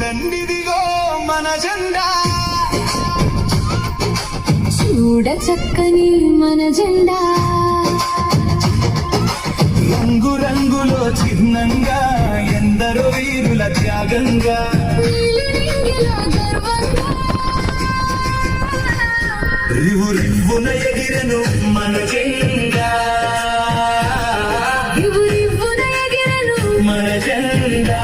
చూడండిదిగో మన జెండా, చూడ చక్కని మన జెండా, రంగు రంగులో చిహ్నంగా ఎందరో వీరుల త్యాగంగా, రివు రివ్వున ఎగిరెను మన జెండా, మన జెండా.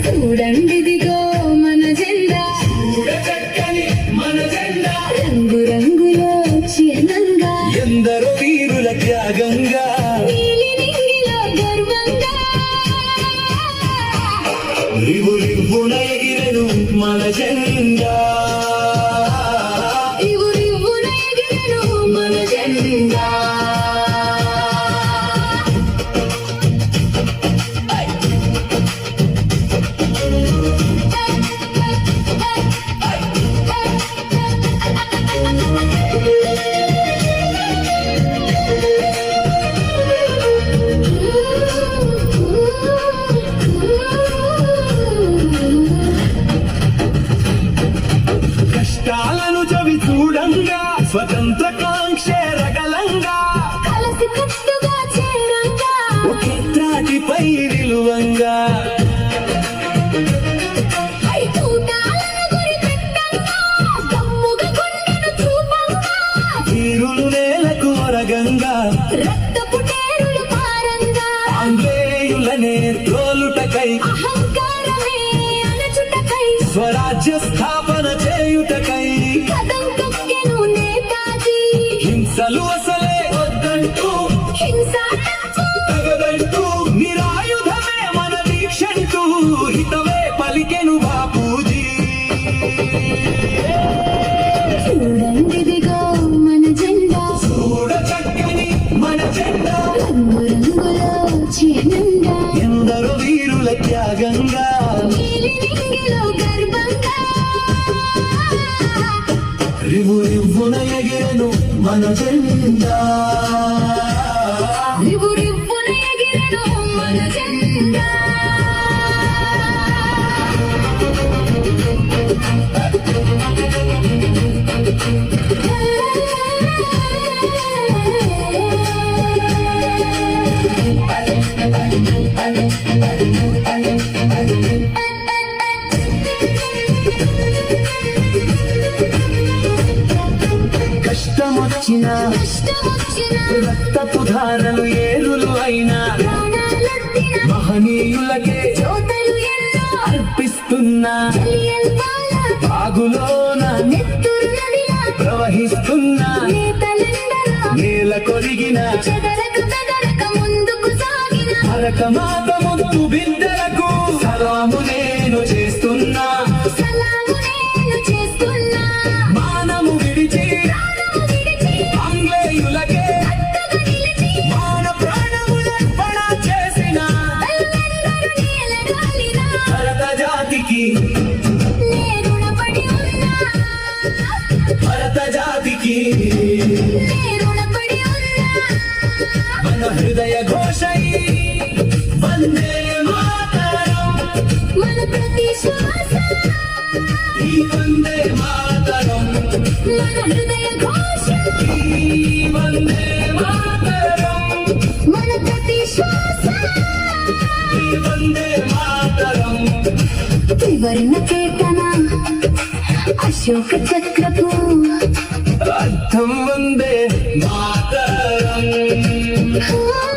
చూడండిదిగో మన జెండా, చూడ చక్కని మన జెండా, రంగు రంగులో చిహ్నంగా, ఎందరో వీరుల త్యాగంగా, నీలినింగిలో గర్వంగా, రివు రివ్వున ఎగిరెను మన జెండా, రివ్వున ఎగిరెను మన జెండా. కష్టాలను చవి చూడంగా, స్వతంత్ర కాంక్షే రగలంగా, కలసి కట్టుగా చేరంగా, ఒకే త్రాటిపై నిలువంగా, చూడాలను గురి పెట్టంగా, దమ్ముగా గుండెను చూపంగా, వీరులు నేలకు ఒరగంగా, రక్తపు టేరులు పారంగా, ఆంగ్లేయులనే త్రోలుటకై, అహంకారమే అణచుటకై, స్వరాజ్య స్థాపన చేయుటకై, కదం తొక్కెను నేతాజీ, హింసలు అసలే వద్దంటూ, హింసానంచు తగదంటూ, నిరాయుధమే మన దీక్షంటూ, హితవే పలికెను బాపూజీ. చూడండిదిగో మన జెండా, చూడ చక్కని మన జెండా, రంగు రంగులో చిహ్నంగా, ఎందరో వీరుల త్యాగంగా, నీలినింగిలో గర్వంగా, రివు రివ్వున ఎగిరెను మన జెండా, రివ్వున ఎగిరెను మన జెండా. కష్టమొచ్చిన కష్టమొచ్చిన రక్తపు ధారలు ఏరులు అయినా, ప్రాణాలొద్దిన మహనీయులకే జ్యోతులు ఎన్నో అర్పిస్తున్నా, చెలియల్వాల బాగులోన నెత్తురు నదిలా ప్రవహిస్తున్నా, నేతలందరూ నేల కొరిగిన చెదరక బెదరక ముందుకు సాగిన, భరతమాత ముద్దు బిడ్డలకు సలాము నేను చేస్తున్నా, సలాము నేను చేస్తున్నా, మానము విడిచి ప్రాణము విడిచి ఆంగ్లేయులకే అంతగా నిలిచి మాన ప్రాణములర్పణ చేసిన తల్లందరూ నేలగాలిన భరత జాతికి, నే రుణపడి ఉన్నా, భరత జాతికి నే రుణపడి ఉన్నా, మన హృదయ ఘోషై వందే మాతరం, మన ప్రతి శ్వాస ఈ వందే మాతరం, మన హృదయ ఘోష, ఈ వందే మాతరం, మన ప్రతి శ్వాస ఈ వందే మాతరం. త్రివర్ణ కేతన అశోక చక్రపు అర్థం వందే మాతరం. ఆ